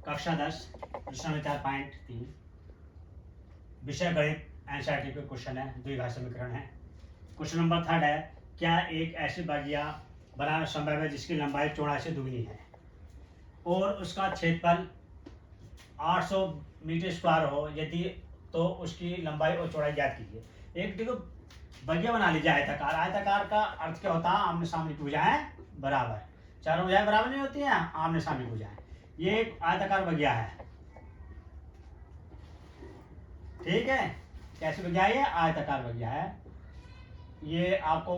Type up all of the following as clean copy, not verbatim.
कक्षा 10 प्रश्न नंबर 4.3 विषय गणित एनसीईआरटी के क्वेश्चन है, द्विघात समीकरण है। क्वेश्चन नंबर 3 है, क्या एक ऐसी बगिया बनाना संभव है जिसकी लंबाई चौड़ाई से दुगनी है और उसका क्षेत्रफल 800 मीटर स्क्वायर हो, यदि तो उसकी लंबाई और चौड़ाई ज्ञात कीजिए। एक देखो बगिया बना लीजिए आयताकार। आयताकार का अर्थ क्या होता है? आमने सामने की भुजाएं बराबर। चारों भुजाएं बराबर नहीं होती हैं, आमने सामने की भुजाएं। ये एक आयताकार बगिया है, ठीक है। कैसी बगिया है? ये आयताकार बगिया है। ये आपको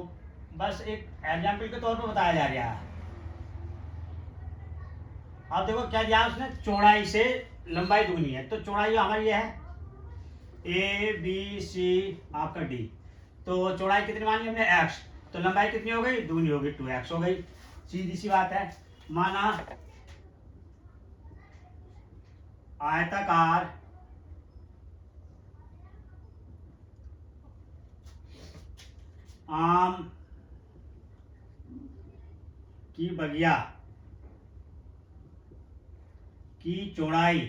बस एक एग्जाम्पल के तौर पर बताया जा रहा है। अब देखो क्या दिया उसने, चौड़ाई से लंबाई दुगनी है, तो चौड़ाई हमारी ये है ए बी सी आपका डी। तो चौड़ाई कितनी मान ली हमने? एक्स। तो लंबाई कितनी हो गई? दुगनी हो गई, 2x हो गई। सीधी सी बात है। माना आयताकार आम की बगिया की चौड़ाई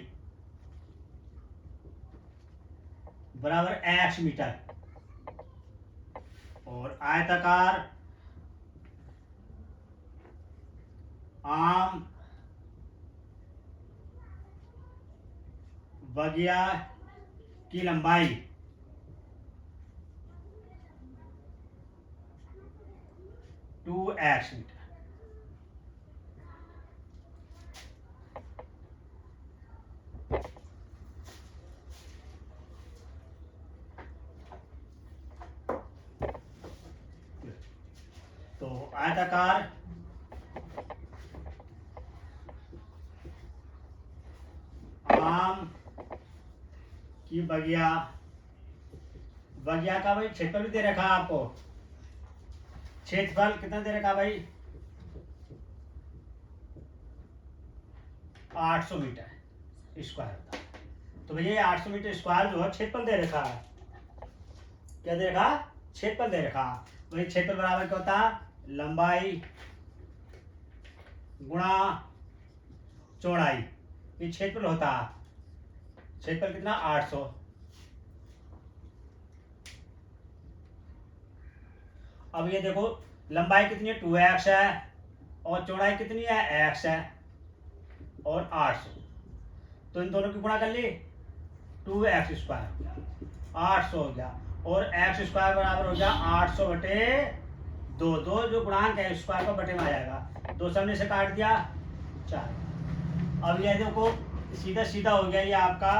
बराबर x मीटर और आयताकार आम बगिया की लंबाई 2x मीटर। तो आयताकार आम की बगिया, बगिया का भाई क्षेत्रफल भी दे रखा है आपको। क्षेत्रफल कितना दे रखा भाई? 800 मीटर स्क्वायर होता है। तो भैया 800 मीटर स्क्वायर जो है क्षेत्रफल दे रखा है। क्या दे रखा? क्षेत्रफल दे रखा। वही क्षेत्रफल बराबर क्या होता है? लंबाई गुणा चौड़ाई। ये क्षेत्रफल होता है। क्षेत्रफल कितना? 800। अब ये देखो लंबाई कितनी है? 2x है और चौड़ाई कितनी है? x है और 800। तो इन दोनों की गुणा कर ली, 2x स्क्वायर हो गया, 800 हो गया और x स्क्वायर बराबर हो गया 800 बटे 2। दो जो गुणांक है स्क्वायर का बटे में आ जाएगा, 2 सामने से काट दिया 4। अब ये देखो सीधा सीधा हो गया, ये आपका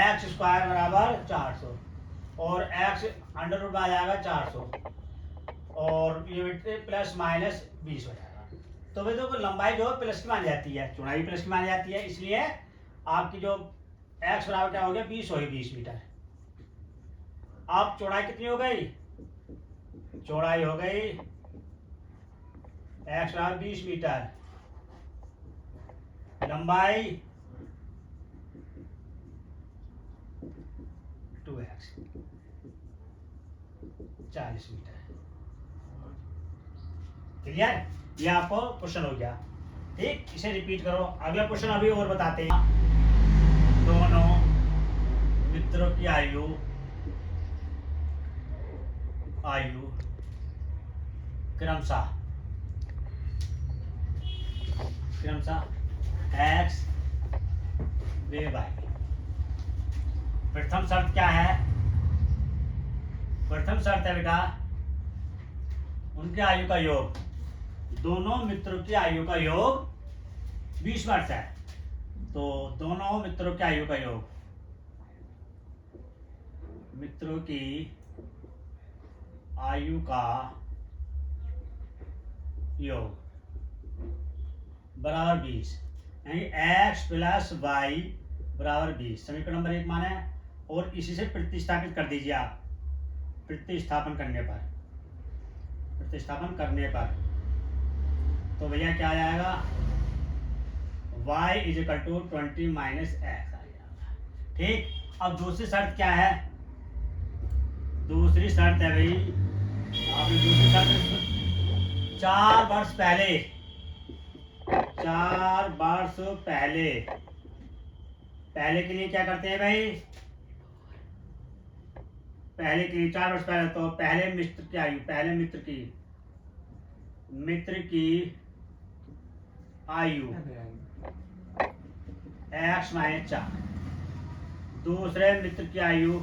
x स्क्वायर बराबर 400 और x अंडर रूट में आ जाएगा 400 और ये प्लस माइनस 20 हो जाएगा। तो भाई देखो लंबाई जो है प्लस की मानी जाती है, चौड़ाई प्लस की मानी जाती है, इसलिए आपकी जो x बराबर क्या हो गया? 20 हो गई, 20 मीटर। अब चौड़ाई कितनी हो गई? चौड़ाई हो गई x बराबर 20 मीटर, लंबाई 2x 40 मीटर। क्लियर? ये आपको क्वेश्चन हो गया, ठीक। इसे रिपीट करो। अगला क्वेश्चन अभी और बताते हैं। दोनों मित्रों की आयु क्रमशः x व y। प्रथम शर्त क्या है? प्रथम शर्त है बेटा उनके आयु का योग, दोनों मित्रों की आयु का योग 20 वर्ष है। तो दोनों मित्रों की आयु का योग, मित्रों की आयु का योग बराबर 20, यानी x प्लस वाई बराबर 20। समीकरण नंबर 1 माने और इसी से प्रतिस्थापित कर दीजिए आप। प्रतिस्थापन करने पर तो भैया क्या आ जाएगा? y is equal to 20 minus x आ जाएगा, ठीक। अब दूसरी शर्त क्या है? दूसरी शर्त है भाई, आपने दूसरी शर्त 4 वर्ष पहले 4 वर्ष पहले, पहले के लिए क्या करते हैं भाई, पहले के लिए 4 वर्ष पहले, तो पहले मित्र की आयु, पहले मित्र की आयु x माइनस 4, दूसरे मित्र की आयु,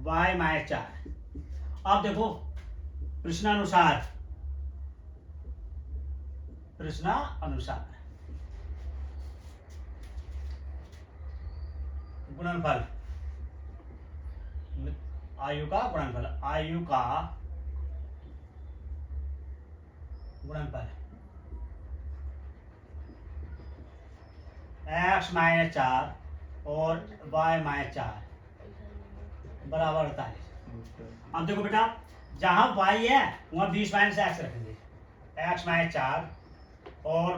y माइनस 4। अब देखो प्रश्नानुसार गुणनफल, आयु का गुणनफल, x माइनस 4 और y माइनस 4 बराबर 48। अब देखो बेटा, जहां y है वहां 20 माइनस एक्स रखेंगे, x माइनस 4 और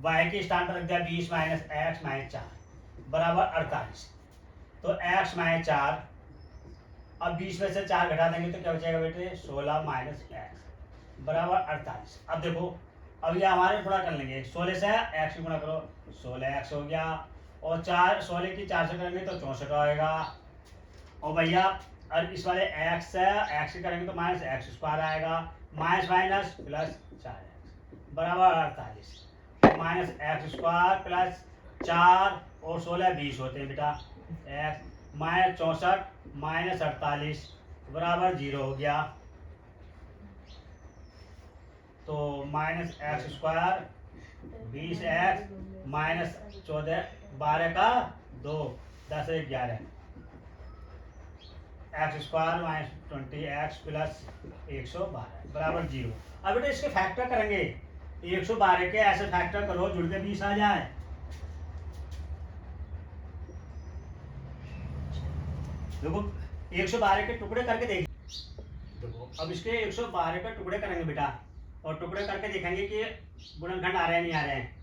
y के स्थान पर रख दिया 20 माइनस एक्स माइनस 4 बराबर 48। तो x माइनस 4, अब 20 में से 4 घटा देंगे तो क्या बचेगा बेटे, 16 माइनस एक्स बराबर 48। अब देखो, अब ये हमारे गुणा कर लेंगे, 16 से x की गुणा करो, 16x हो गया, और 16 की 4 से करेंगे तो 64 आएगा, और भैया और इस वाले x से x से करेंगे तो माइनस एक्स स्क्वायर आएगा, माइनस माइनस प्लस 4x बराबर 48। माइनस एक्स स्क्वायर प्लस 4 और 16 20 होते हैं बेटा, x माइनस 64 माइनस 48 बराबर 0 हो गया। तो minus x square 20x minus 14, 12 का 2, 10 11, x square minus 20x plus 112 बराबर 0। अब बेटा इसके फैक्टर करेंगे, 112 के ऐसे फैक्टर करो जुड़ के 20 आ जाए। देखो 112 के टुकड़े करके देख, देखो अब इसके 112 के टुकड़े करेंगे बेटा, और टुकड़े करके देखेंगे कि गुणनखंड आ रहे हैं नहीं आ रहे हैं।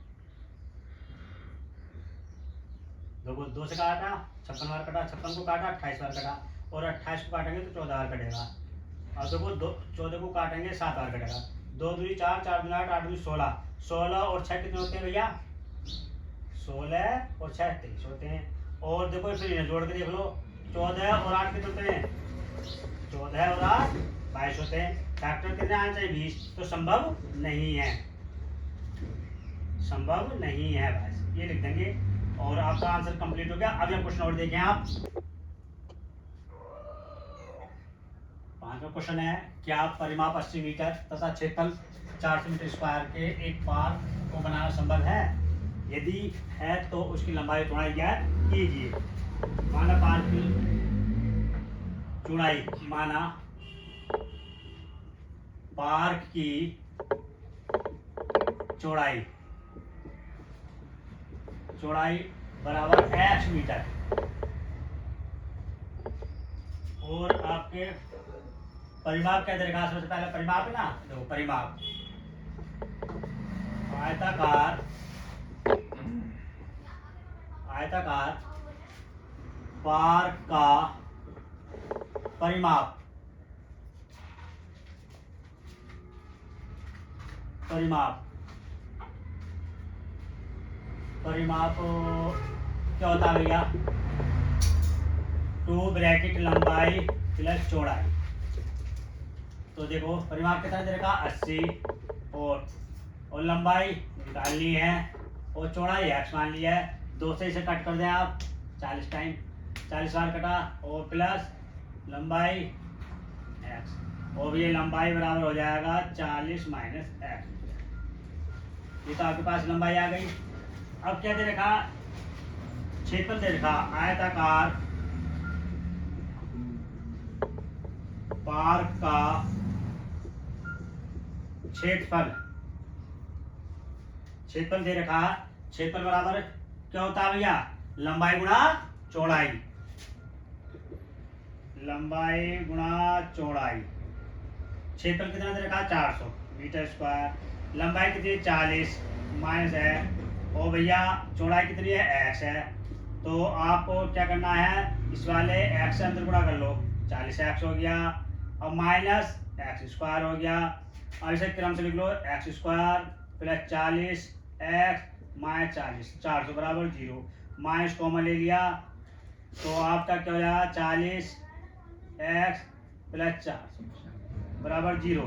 देखो 2 से काटा 56 बार कटा, 56 को काटा 28 बार कटा, और 28 को काटेंगे तो 14 बार कटेगा। और देखो 14 को काटेंगे 7 बार कटेगा, 2 दूनी 4, 4 दूनी 8, 8 दूनी 16, 16 और 6 कितने होते हैं भैया, 16 और 6 23 होते हैं। और देखो फिर जोड़ के देख लो, 14 और 8 कितने होते हैं, 14 और 8 22 होते हैं। फैक्टर कितने आना चाहिए, 20, तो संभव नहीं है, बस ये लिख देंगे और आपका आंसर कंप्लीट हो गया। अगला क्वेश्चन और देखें आप, 5वां क्वेश्चन है, क्या परिमाप 80 मीटर तथा क्षेत्रफल 400 मीटर स्क्वायर के एक पार्क को बनाना संभव है? यदि है तो उसकी लंबाई चौड़ाई ज्ञात कीजिए। माना पार्क की चौड़ाई, पार्क की चौड़ाई बराबर x मीटर, और आपके परिमाप क्या दे रखा, सबसे पहले परिमाप है ना, देखो परिमाप आयताकार पार्क का परिमाप क्या होता है भैया, 2 ब्रैकेट लंबाई प्लस चौड़ाई। तो देखो परिमाप कितना दे रखा 80, और लंबाई निकालनी है, और चौड़ाई x मान लिया है, 2 से इसे कट कर दें आप 40 टाइम, 40 बार कटा, और प्लस लंबाई x, और ये लंबाई बराबर हो जाएगा 40 माइनस x। ये तो आपके पास लंबाई आ गई। अब क्या दे रखा, क्षेत्रफल दे रखा, आयताकार पार्क का क्षेत्रफल दे रखा, क्षेत्रफल बराबर क्या होता है भैया, लंबाई गुणा चौड़ाई, क्षेत्रफल कितना दे रखा 400 मीटर स्क्वायर, लंबाई कितनी 40 माइनस है, और भैया चौड़ाई कितनी है x है। तो आपको क्या करना है, इस वाले x से अंदर गुणा कर लो, 40x हो गया, अब माइनस एक्स स्क्वायर हो गया। अब इसे क्रम से लिख लो, x square plus 40 x minus 40, 400 बराबर 0। माइनस कॉमन ले लिया तो आपका क्या हो जाएगा, 40 एक्स प्लस 400 बराबर 0।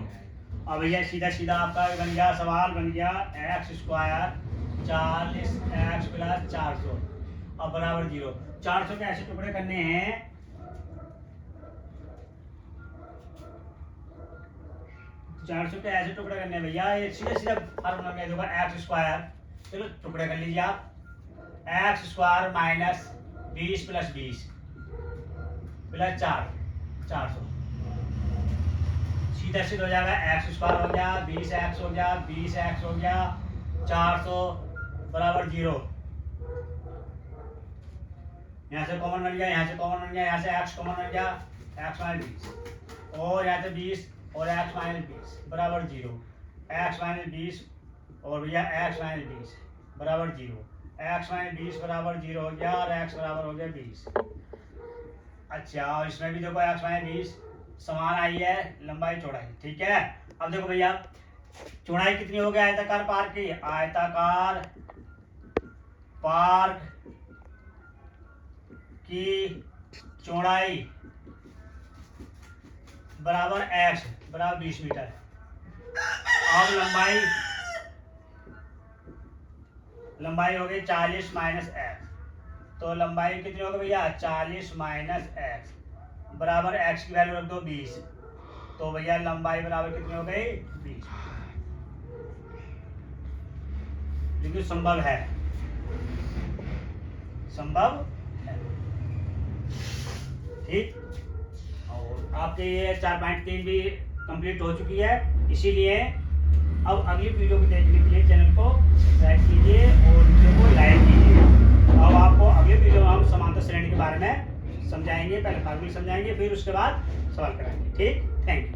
अब भैया सीधा सीधा आपका बन गया, सवाल बन गया एक्स स्क्वायर 40 एक्स प्लस 400 अब बराबर 0। 400 के ऐसे टुकड़े करने हैं, 400 के ऐसे टुकड़े करने हैं भैया, ये सीधा सीधा फार्मूला में देखो एक्स स्क्वायर, चलो टुकड़े कर लीजिए आप, x square minus 20 plus 20 plus 400 सीधा सीधा हो जाएगा, एक्स स्क्वायर हो गया 20 एक्स हो गया 20 एक्स हो गया 400 बराबर 0। यहाँ से कॉमन बन गया, यहाँ से कॉमन बन गया, यहाँ से एक्स कॉमन बन गया, एक्स माइनस 20 और यहाँ से 20 और एक्स माइनस 20 बराबर 0। एक्स माइनस 20 और भैया एक्स माइनस 20 बराबर 0। एक्स माइनस 20 बराबर 0 हो गया और एक्स बराबर हो गया 20। अच्छा, और इसमें भी देखो एक्स माइनस 20 समान आई है लंबाई चौड़ाई, ठीक है। अब देखो भैया चौड़ाई कितनी हो गई आयताकार पार्क की, आयताकार पार्क की चौड़ाई बराबर एक्स बराबर 20 मीटर। अब लंबाई हो गई 40 माइनस एक्स, तो लंबाई कितनी होगी भैया 40 माइनस एक्स बराबर एक्स की वैल्यू रख दो 20, तो भैया लंबाई बराबर कितनी हो गई 20। लेकिन संभव है ठीक। और आपके ये 4.3 भी कंप्लीट हो चुकी है, इसीलिए अब अगली वीडियो को देखने के लिए चैनल को सब्सक्राइब कीजिए और वीडियो को लाइक कीजिए। अब आपको अगले वीडियो में हम समांतर श्रेणी के बारे में समझाएंगे, पहले फार्मूला समझाएंगे फिर उसके बाद सवाल कराएंगे, ठीक। Thank you.